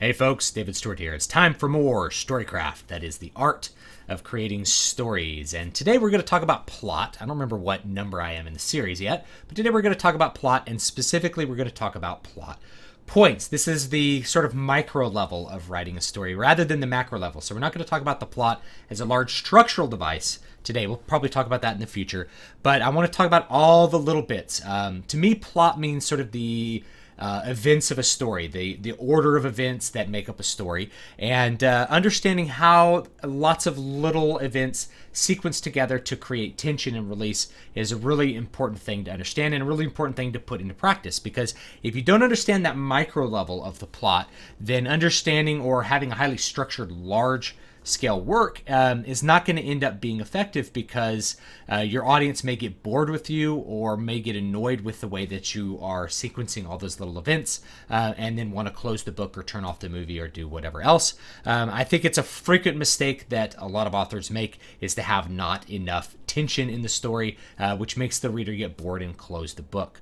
Hey folks, David Stewart here. It's time for more Storycraft. That is the art of creating stories. And today we're going to talk about plot. I don't remember what number I am in the series yet, but today we're going to talk about plot, and specifically we're going to talk about plot points. This is the sort of micro level of writing a story rather than the macro level. So we're not going to talk about the plot as a large structural device today. We'll probably talk about that in the future, but I want to talk about all the little bits. To me, plot means sort of the events of a story, the order of events that make up a story, and understanding how lots of little events sequence together to create tension and release is a really important thing to understand and a really important thing to put into practice. Because if you don't understand that micro level of the plot, then understanding or having a highly structured large scale work is not going to end up being effective, because your audience may get bored with you or may get annoyed with the way that you are sequencing all those little events and then want to close the book or turn off the movie or do whatever else. I think it's a frequent mistake that a lot of authors make, is to have not enough tension in the story, which makes the reader get bored and close the book.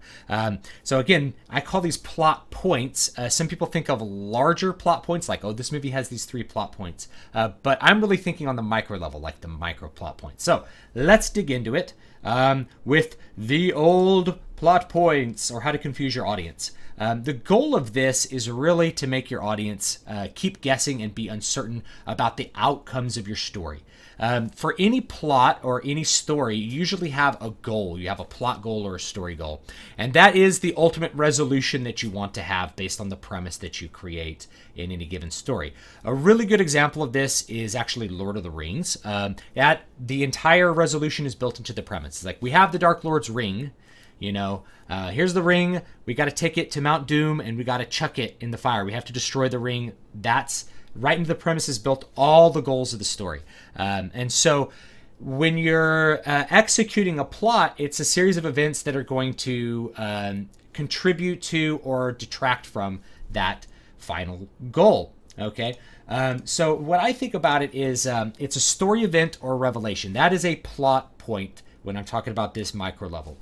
So again, I call these plot points. Some people think of larger plot points, like, oh, this movie has these 3 plot points. But I'm really thinking on the micro level, like the micro plot points. So let's dig into it with the old plot points, or how to confuse your audience. The goal of this is really to make your audience keep guessing and be uncertain about the outcomes of your story. For any plot or any story, you usually have a goal. You have a plot goal or a story goal. And that is the ultimate resolution that you want to have based on the premise that you create in any given story. A really good example of this is actually Lord of the Rings. That the entire resolution is built into the premise. It's like, we have the Dark Lord's ring. Here's the ring. We got to take it to Mount Doom and we got to chuck it in the fire. We have to destroy the ring. That's right into the premises built all the goals of the story. And so when you're executing a plot, it's a series of events that are going to contribute to or detract from that final goal. Okay. So what I think about it is it's a story event or revelation. That is a plot point when I'm talking about this micro level.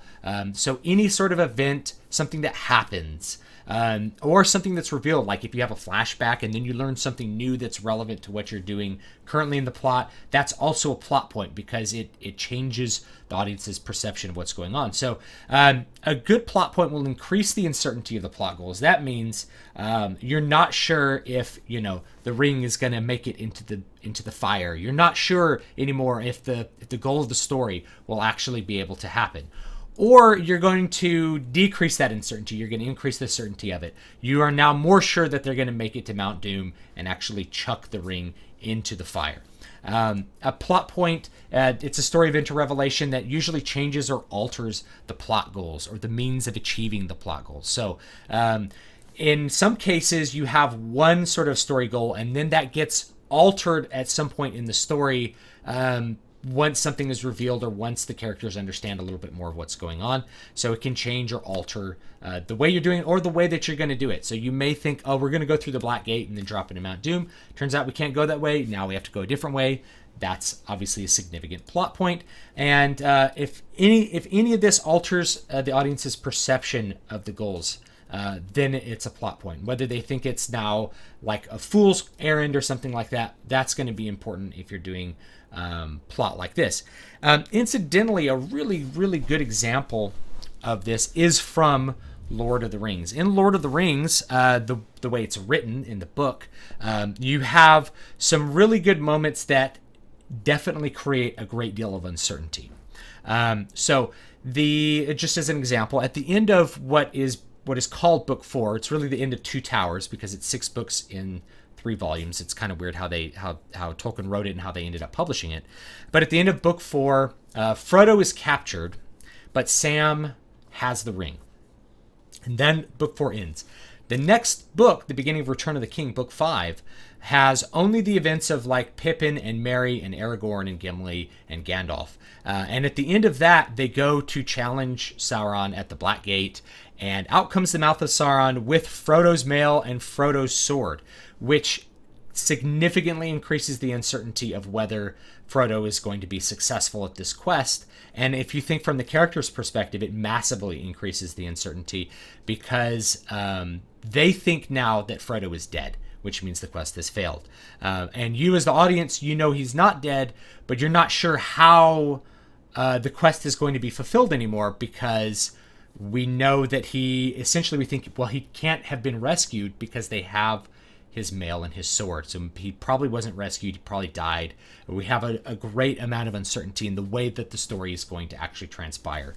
So any sort of event, something that happens, or something that's revealed, like if you have a flashback and then you learn something new that's relevant to what you're doing currently in the plot, that's also a plot point, because it changes the audience's perception of what's going on. So a good plot point will increase the uncertainty of the plot goals. That means you're not sure if the ring is going to make it into the fire. You're not sure anymore if the goal of the story will actually be able to happen. Or you're going to decrease that uncertainty. You're going to increase the certainty of it. You are now more sure that they're going to make it to Mount Doom and actually chuck the ring into the fire. A plot point, it's a story event or revelation that usually changes or alters the plot goals or the means of achieving the plot goals. So in some cases, you have one sort of story goal, and then that gets altered at some point in the story once something is revealed or once the characters understand a little bit more of what's going on. So it can change or alter the way you're doing it or the way that you're going to do it. So you may think, oh, we're going to go through the Black Gate and then drop into Mount Doom. Turns out we can't go that way. Now we have to go a different way. That's obviously a significant plot point. And if any of this alters the audience's perception of the goals, then it's a plot point. Whether they think it's now like a fool's errand or something like that, that's going to be important if you're doing plot like this. Incidentally, a really, really good example of this is from Lord of the Rings. In Lord of the Rings, the way it's written in the book, you have some really good moments that definitely create a great deal of uncertainty. So just as an example, at the end of what is called Book 4, it's really the end of Two Towers, because it's 6 books in 3 volumes. It's kind of weird how Tolkien wrote it and how they ended up publishing it. But at the end of Book 4, Frodo is captured, but Sam has the ring. And then Book 4 ends. The next book, the beginning of Return of the King, Book 5, has only the events of like Pippin and Merry and Aragorn and Gimli and Gandalf. And at the end of that, they go to challenge Sauron at the Black Gate, and out comes the mouth of Sauron with Frodo's mail and Frodo's sword, which significantly increases the uncertainty of whether Frodo is going to be successful at this quest. And if you think from the character's perspective, it massively increases the uncertainty, because they think now that Frodo is dead, which means the quest has failed. And you as the audience, you know he's not dead, but you're not sure how the quest is going to be fulfilled anymore, because we know that we think, well, he can't have been rescued because they have his mail and his sword. So he probably wasn't rescued. He probably died. We have a great amount of uncertainty in the way that the story is going to actually transpire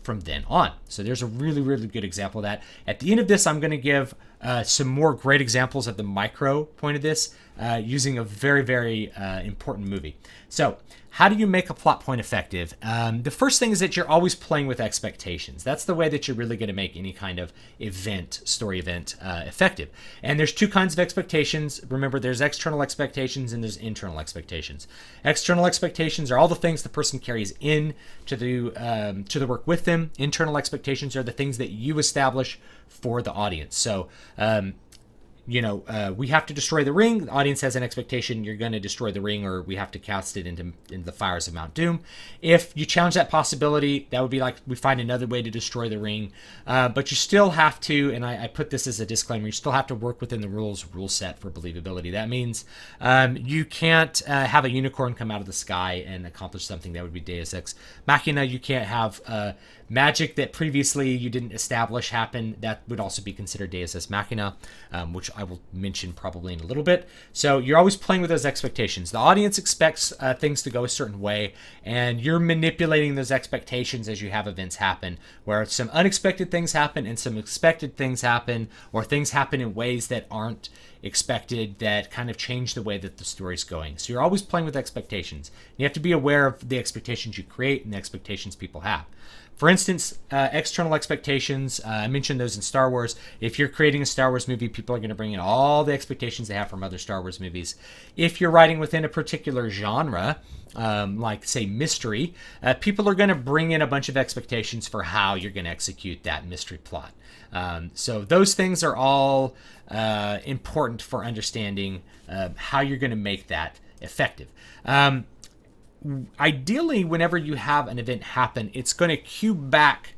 from then on. So there's a really, really good example of that. At the end of this, I'm going to give some more great examples of the micro point of this using a very, very important movie. So how do you make a plot point effective? The first thing is that you're always playing with expectations. That's the way that you're really going to make any kind of story event, effective. And there's two kinds of expectations. Remember, there's external expectations and there's internal expectations. External expectations are all the things the person carries in to the work with them. Internal expectations are the things that you establish for the audience. So, we have to destroy the ring. The audience has an expectation you're going to destroy the ring, or we have to cast it into the fires of Mount Doom. If you challenge that possibility, that would be like we find another way to destroy the ring. But you still have to, and I put this as a disclaimer, you still have to work within the rule set for believability. That means you can't have a unicorn come out of the sky and accomplish something. That would be Deus Ex Machina. You can't have magic that previously you didn't establish happen. That would also be considered Deus Ex Machina, which I will mention probably in a little bit. So you're always playing with those expectations. The audience expects things to go a certain way, and you're manipulating those expectations as you have events happen, where some unexpected things happen and some expected things happen, or things happen in ways that aren't expected that kind of change the way that the story's going. So you're always playing with expectations. You have to be aware of the expectations you create and the expectations people have. For instance, external expectations, I mentioned those in Star Wars. If you're creating a Star Wars movie, people are going to bring in all the expectations they have from other Star Wars movies. If you're writing within a particular genre, like, say, mystery, people are going to bring in a bunch of expectations for how you're going to execute that mystery plot. So those things are all important for understanding how you're going to make that effective. Ideally, whenever you have an event happen, it's going to cue back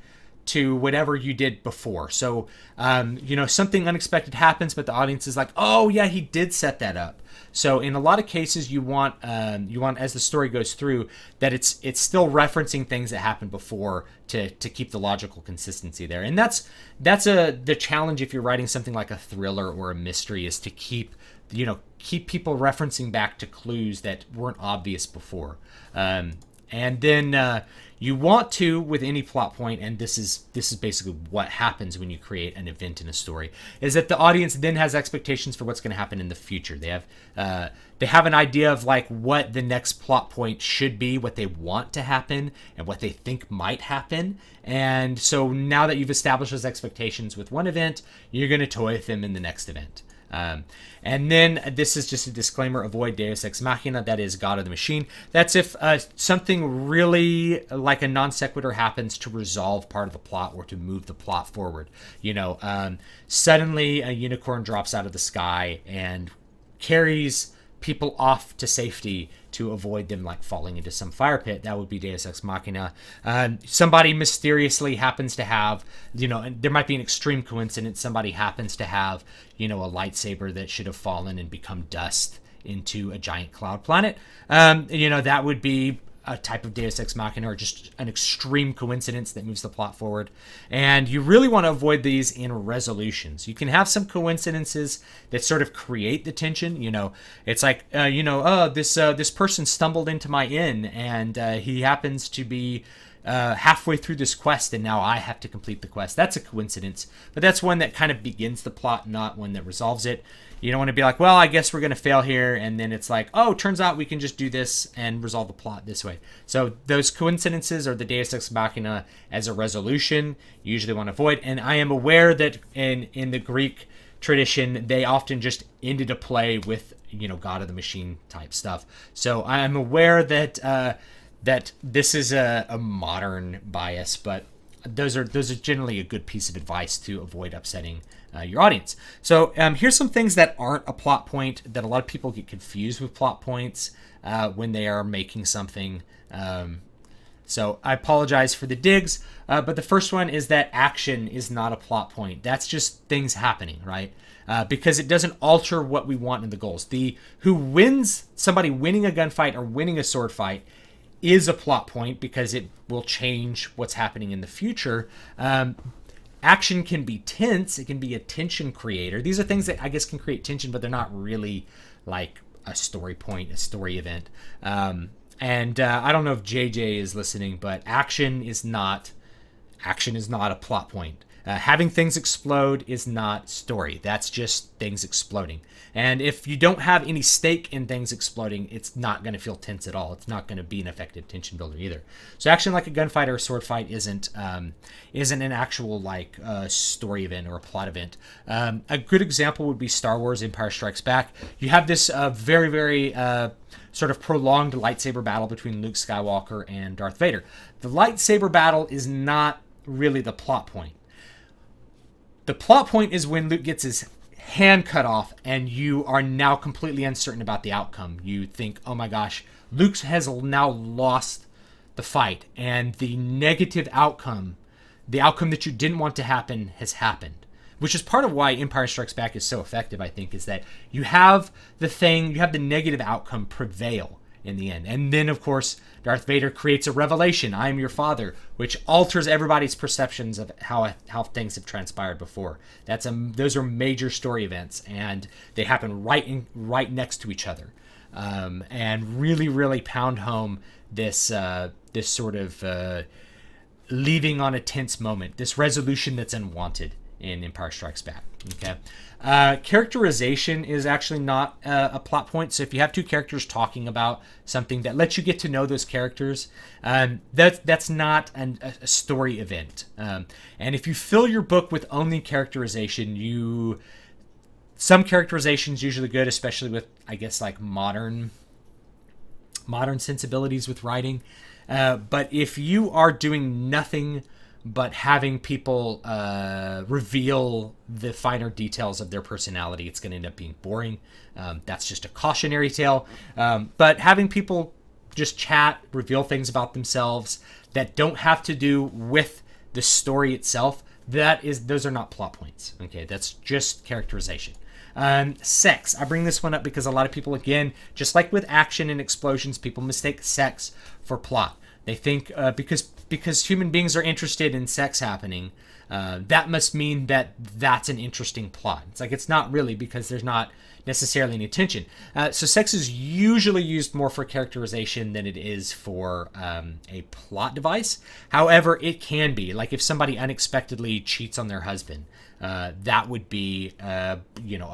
to whatever you did before. So, something unexpected happens, but the audience is like, oh yeah, he did set that up. So in a lot of cases, you want as the story goes through that it's still referencing things that happened before to keep the logical consistency there. And that's the challenge if you're writing something like a thriller or a mystery, is to keep people referencing back to clues that weren't obvious before. And then you want to, with any plot point, and this is basically what happens when you create an event in a story, is that the audience then has expectations for what's going to happen in the future. They have an idea of like what the next plot point should be, what they want to happen, and what they think might happen. And so now that you've established those expectations with one event, you're going to toy with them in the next event. And then this is just a disclaimer: avoid Deus Ex Machina, that is God of the Machine. That's if something really like a non sequitur happens to resolve part of the plot or to move the plot forward. Suddenly a unicorn drops out of the sky and carries people off to safety to avoid them like falling into some fire pit. That would be Deus Ex Machina. Somebody mysteriously happens to have, there might be an extreme coincidence. Somebody happens to have, a lightsaber that should have fallen and become dust into a giant cloud planet. That would be a type of Deus Ex Machina, or just an extreme coincidence that moves the plot forward. And you really want to avoid these in resolutions. You can have some coincidences that sort of create the tension. It's like, this person stumbled into my inn, and he happens to be halfway through this quest, and now I have to complete the quest. That's a coincidence, but that's one that kind of begins the plot, not one that resolves it. You don't want to be like, well, I guess we're going to fail here, and then it's like, oh, turns out we can just do this and resolve the plot this way. So those coincidences are the Deus Ex Machina as a resolution you usually want to avoid. And I am aware that in the Greek tradition, they often just ended a play with, God of the Machine type stuff. So I am aware that that this is a modern bias, but those are generally a good piece of advice to avoid upsetting your audience. So here's some things that aren't a plot point that a lot of people get confused with plot points when they are making something. So I apologize for the digs, but the first one is that action is not a plot point. That's just things happening, right? because it doesn't alter what we want in the goals. Somebody winning a gunfight or winning a sword fight is a plot point because it will change what's happening in the future. Action can be tense. It can be a tension creator. These are things that I guess can create tension, but they're not really like a story point, a story event. And I don't know if JJ is listening, but action is not a plot point. Having things explode is not story. That's just things exploding. And if you don't have any stake in things exploding, it's not going to feel tense at all. It's not going to be an effective tension builder either. So action like a gunfight or a sword fight isn't an actual like story event or a plot event. A good example would be Star Wars Empire Strikes Back. You have this very, very sort of prolonged lightsaber battle between Luke Skywalker and Darth Vader. The lightsaber battle is not really the plot point. The plot point is when Luke gets his hand cut off and you are now completely uncertain about the outcome. You think, oh my gosh, Luke has now lost the fight, and the negative outcome, the outcome that you didn't want to happen, has happened. Which is part of why Empire Strikes Back is so effective, I think, is that you have the negative outcome prevail in the end. And then, of course, Darth Vader creates a revelation, I am your father, which alters everybody's perceptions of how things have transpired before. Those are major story events, and they happen right next to each other, and really, really pound home this sort of leaving on a tense moment, this resolution that's unwanted in Empire Strikes Back. Okay. Characterization is actually not a plot point. So if you have two characters talking about something that lets you get to know those characters, that's not a story event. And if you fill your book with only characterization, some characterization's usually good, especially with, I guess, like modern sensibilities with writing. But if you are doing nothing but having people reveal the finer details of their personality, it's going to end up being boring. That's just a cautionary tale. But having people just chat, reveal things about themselves that don't have to do with the story itself, those are not plot points. Okay, that's just characterization. Sex. I bring this one up because a lot of people, again, just like with action and explosions, people mistake sex for plot. They think because human beings are interested in sex happening, that must mean that that's an interesting plot. It's like it's not really, because there's not necessarily any tension. So sex is usually used more for characterization than it is for a plot device. However, it can be. Like if somebody unexpectedly cheats on their husband, that would be a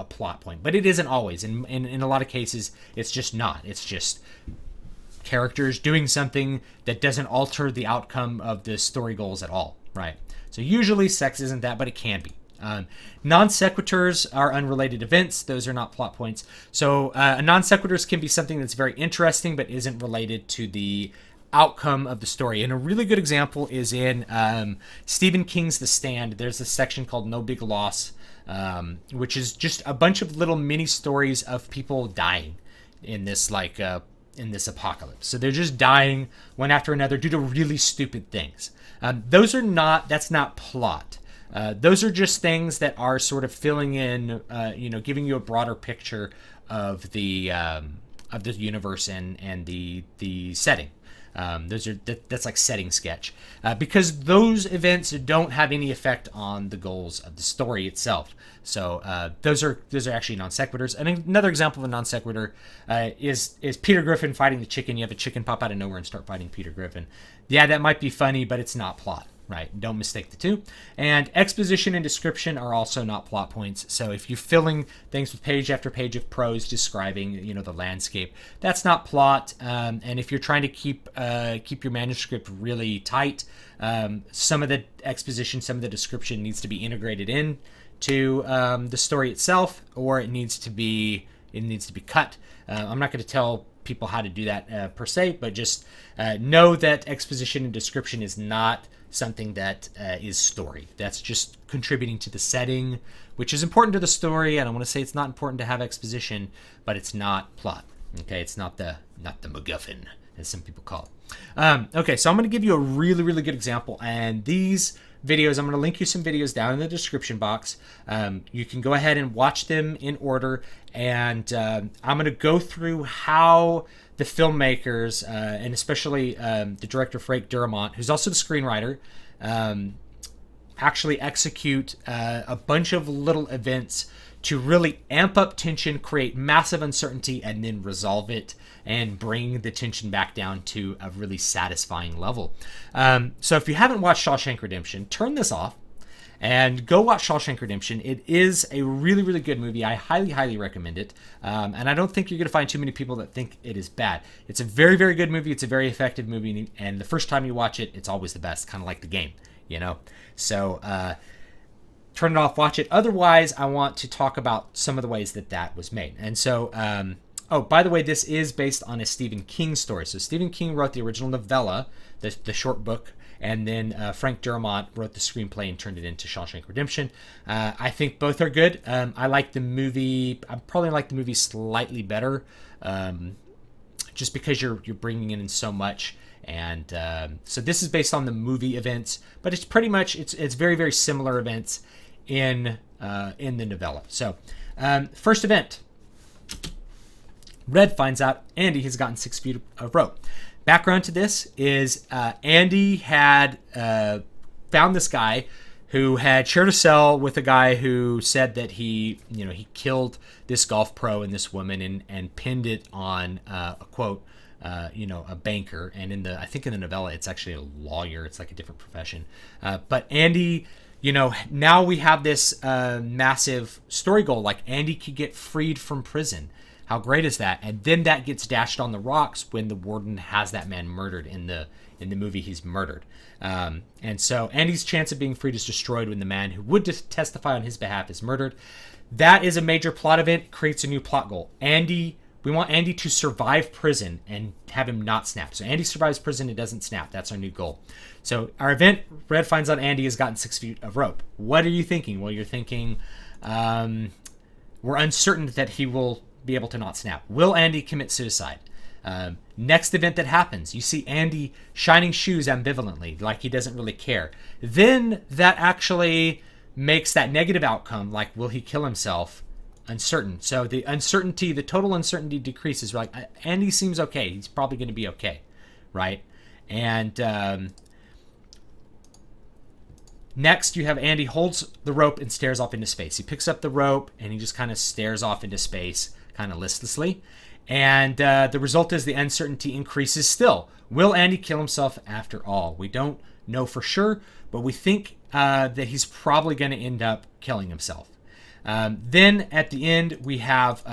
plot point. But it isn't always. In a lot of cases, it's just not. It's just characters doing something that doesn't alter the outcome of the story goals at all, right? So usually sex isn't that, but it can be. Non sequiturs are unrelated events. Those are not plot points. So non sequiturs can be something that's very interesting but isn't related to the outcome of the story. And a really good example is in Stephen King's The Stand. There's a section called No Big Loss, which is just a bunch of little mini stories of people dying in this in this apocalypse. So they're just dying one after another due to really stupid things. That's not plot. Those are just things that are sort of filling in, giving you a broader picture of the universe and the setting. That's like setting sketch, because those events don't have any effect on the goals of the story itself. So those are actually non sequiturs. And another example of a non sequitur is Peter Griffin fighting the chicken. You have a chicken pop out of nowhere and start fighting Peter Griffin. Yeah, that might be funny, but it's not plot. Right? Don't mistake the two. And exposition and description are also not plot points. So if you're filling things with page after page of prose describing, the landscape, that's not plot. And if you're trying to keep your manuscript really tight, some of the exposition, some of the description needs to be integrated in to the story itself, or it needs to be cut. I'm not going to tell people how to do that per se, but just know that exposition and description is not something that is story. That's just contributing to the setting, which is important to the story. I don't want to say it's not important to have exposition, but it's not plot. Okay, it's not the MacGuffin, as some people call it. Okay, so I'm going to give you a really, really good example, and these videos. I'm going to link you some videos down in the description box. You can go ahead and watch them in order, and I'm going to go through how the filmmakers, and especially the director Frank Durabont, who's also the screenwriter, actually execute a bunch of little events to really amp up tension, create massive uncertainty, and then resolve it and bring the tension back down to a really satisfying level. So if you haven't watched Shawshank Redemption, turn this off and go watch Shawshank Redemption. It is a really, really good movie. I highly, highly recommend it. And I don't think you're going to find too many people that think it is bad. It's a very, very good movie. It's a very effective movie. And the first time you watch it, it's always the best, kind of like the game, you know? So turn it off, watch it. Otherwise, I want to talk about some of the ways that was made. And so, oh, by the way, this is based on a Stephen King story. So Stephen King wrote the original novella, the short book, and then Frank Durabont wrote the screenplay and turned it into Shawshank Redemption. I think both are good. I like the movie. I probably like the movie slightly better, just because you're bringing in so much. And so this is based on the movie events, but it's pretty much it's very, very similar events in the novella. So first event, Red finds out Andy has gotten 6 feet of rope. Background to this is Andy had found this guy who had shared a cell with a guy who said that he killed this golf pro and this woman and pinned it on a quote, a banker. And I think in the novella, it's actually a lawyer. It's like a different profession. But Andy, now we have this massive story goal. Like Andy could get freed from prison. How great is that? And then that gets dashed on the rocks when the warden has that man murdered in the movie. He's murdered. And so Andy's chance of being freed is destroyed when the man who would testify on his behalf is murdered. That is a major plot event, creates a new plot goal. We want Andy to survive prison and have him not snap. So Andy survives prison and doesn't snap. That's our new goal. So our event, Red finds out Andy has gotten 6 feet of rope. What are you thinking? Well, you're thinking we're uncertain that he will be able to not snap. Will Andy commit suicide? Next event that happens, you see Andy shining shoes ambivalently, like he doesn't really care. Then that actually makes that negative outcome, like will he kill himself, uncertain. So the total uncertainty decreases. Like Andy seems okay. He's probably going to be okay, right? And next you have Andy holds the rope and stares off into space. He picks up the rope and he just kind of stares off into space, kind of listlessly. And the result is the uncertainty increases still. Will Andy kill himself after all? We don't know for sure, but we think that he's probably going to end up killing himself. Then at the end, we have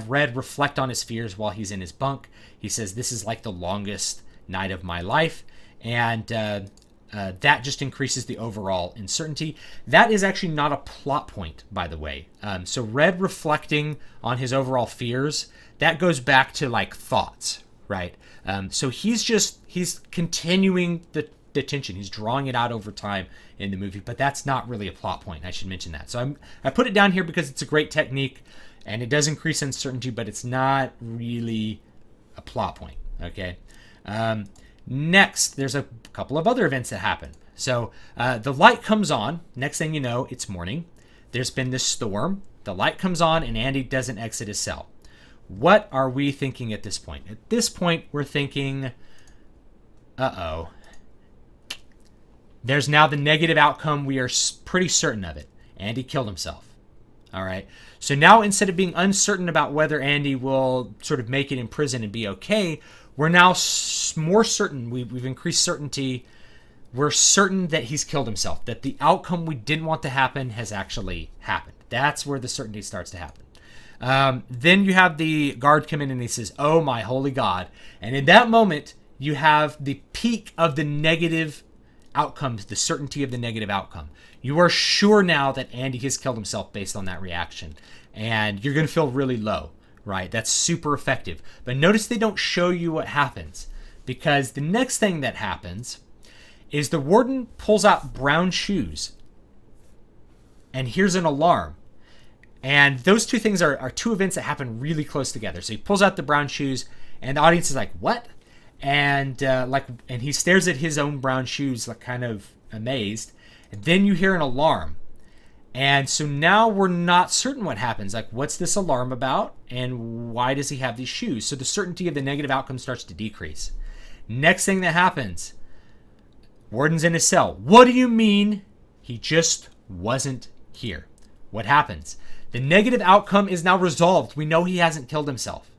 Red reflect on his fears while he's in his bunk. He says, "This is like the longest night of my life." And that just increases the overall uncertainty. That is actually not a plot point, by the way. So Red reflecting on his overall fears, that goes back to like thoughts, right? So he's continuing the tension. He's drawing it out over time in the movie, but that's not really a plot point. I should mention that. So I put it down here because it's a great technique and it does increase uncertainty, but it's not really a plot point. Okay. Next, there's a couple of other events that happen. So the light comes on. Next thing you know, it's morning. There's been this storm. The light comes on and Andy doesn't exit his cell. What are we thinking at this point? At this point, we're thinking, uh-oh. There's now the negative outcome. We are pretty certain of it. Andy killed himself. All right. So now instead of being uncertain about whether Andy will sort of make it in prison and be okay, we're now more certain. We've increased certainty. We're certain that he's killed himself, that the outcome we didn't want to happen has actually happened. That's where the certainty starts to happen. Then you have the guard come in and he says, "Oh, my holy God." And in that moment, you have the peak of the negative outcomes, the certainty of the negative outcome. You are sure now that Andy has killed himself based on that reaction. And you're going to feel really low, right? That's super effective. But notice they don't show you what happens, because the next thing that happens is the warden pulls out brown shoes and here's an alarm. And those two things are two events that happen really close together. So he pulls out the brown shoes and the audience is like, "What?" And and he stares at his own brown shoes, like kind of amazed. And then you hear an alarm. And so now we're not certain what happens. Like, what's this alarm about? And why does he have these shoes? So the certainty of the negative outcome starts to decrease. Next thing that happens, Warden's in his cell. What do you mean? He just wasn't here. What happens? The negative outcome is now resolved. We know he hasn't killed himself.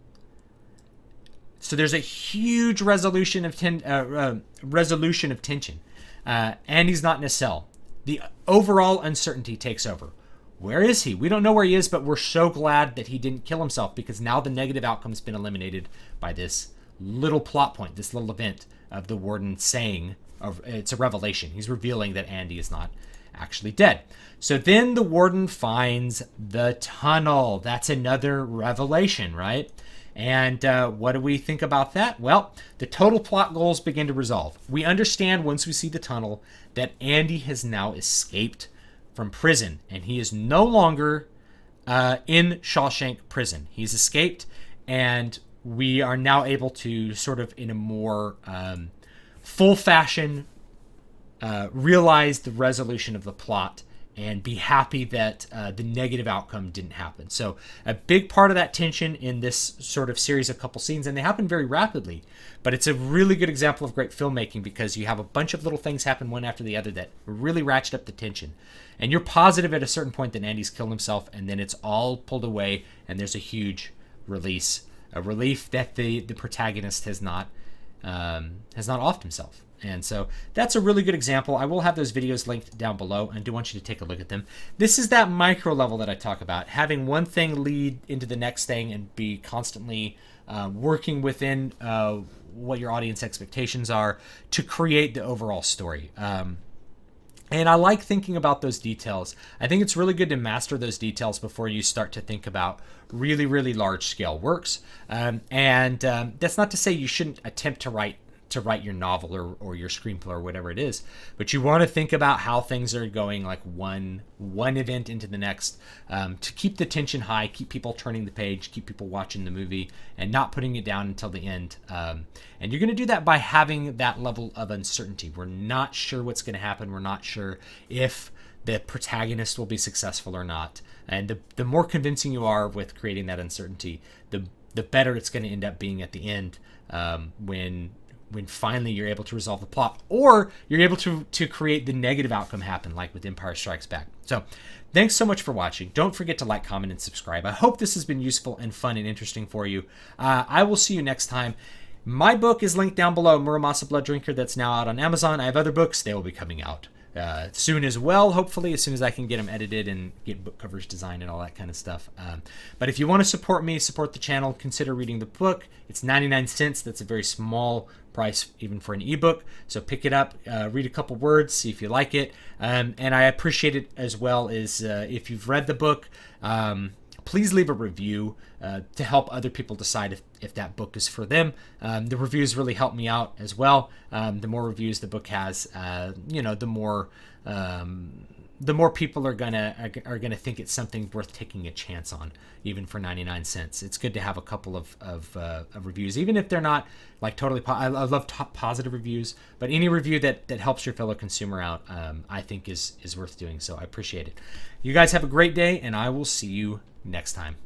So there's a huge resolution of tension. And he's not in a cell. The overall uncertainty takes over. Where is he? We don't know where he is, but we're so glad that he didn't kill himself, because now the negative outcome has been eliminated by this little plot point, this little event of the Warden saying, it's a revelation. He's revealing that Andy is not actually dead. So then the Warden finds the tunnel. That's another revelation, right? And what do we think about that? Well, the total plot goals begin to resolve. We understand once we see the tunnel that Andy has now escaped from prison, and he is no longer in Shawshank prison. He's escaped, and we are now able to sort of in a more full fashion realize the resolution of the plot and be happy that the negative outcome didn't happen. So a big part of that tension in this sort of series of couple scenes, and they happen very rapidly, but it's a really good example of great filmmaking, because you have a bunch of little things happen one after the other that really ratchet up the tension. And you're positive at a certain point that Andy's killed himself, and then it's all pulled away, and there's a huge release, a relief that the protagonist has not offed himself. And so that's a really good example. I will have those videos linked down below, and do want you to take a look at them. This is that micro level that I talk about, having one thing lead into the next thing and be constantly working within what your audience expectations are to create the overall story. And I like thinking about those details. I think it's really good to master those details before you start to think about really, really large scale works. That's not to say you shouldn't attempt to write your novel or your screenplay or whatever it is, but you want to think about how things are going, like one event into the next, to keep the tension high, keep people turning the page, keep people watching the movie, and not putting it down until the end. And you're going to do that by having that level of uncertainty. We're not sure what's going to happen. We're not sure if the protagonist will be successful or not. And the more convincing you are with creating that uncertainty, the better it's going to end up being at the end, when finally you're able to resolve the plot, or you're able to create the negative outcome happen, like with Empire Strikes Back. So thanks so much for watching. Don't forget to like, comment, and subscribe. I hope this has been useful and fun and interesting for you. I will see you next time. My book is linked down below, Muramasa Blood Drinker, that's now out on Amazon. I have other books. They will be coming out soon as well, hopefully, as soon as I can get them edited and get book covers designed and all that kind of stuff. But if you want to support me, support the channel, consider reading the book. It's 99 cents. That's a very small price even for an ebook. So pick it up, read a couple words, see if you like it. And I appreciate it as well as if you've read the book, please leave a review to help other people decide if that book is for them. The reviews really help me out as well. The more reviews the book has, the more people are gonna think it's something worth taking a chance on, even for 99 cents. It's good to have a couple of reviews, even if they're not like totally. I love positive reviews, but any review that helps your fellow consumer out, I think is worth doing. So I appreciate it. You guys have a great day, and I will see you next time.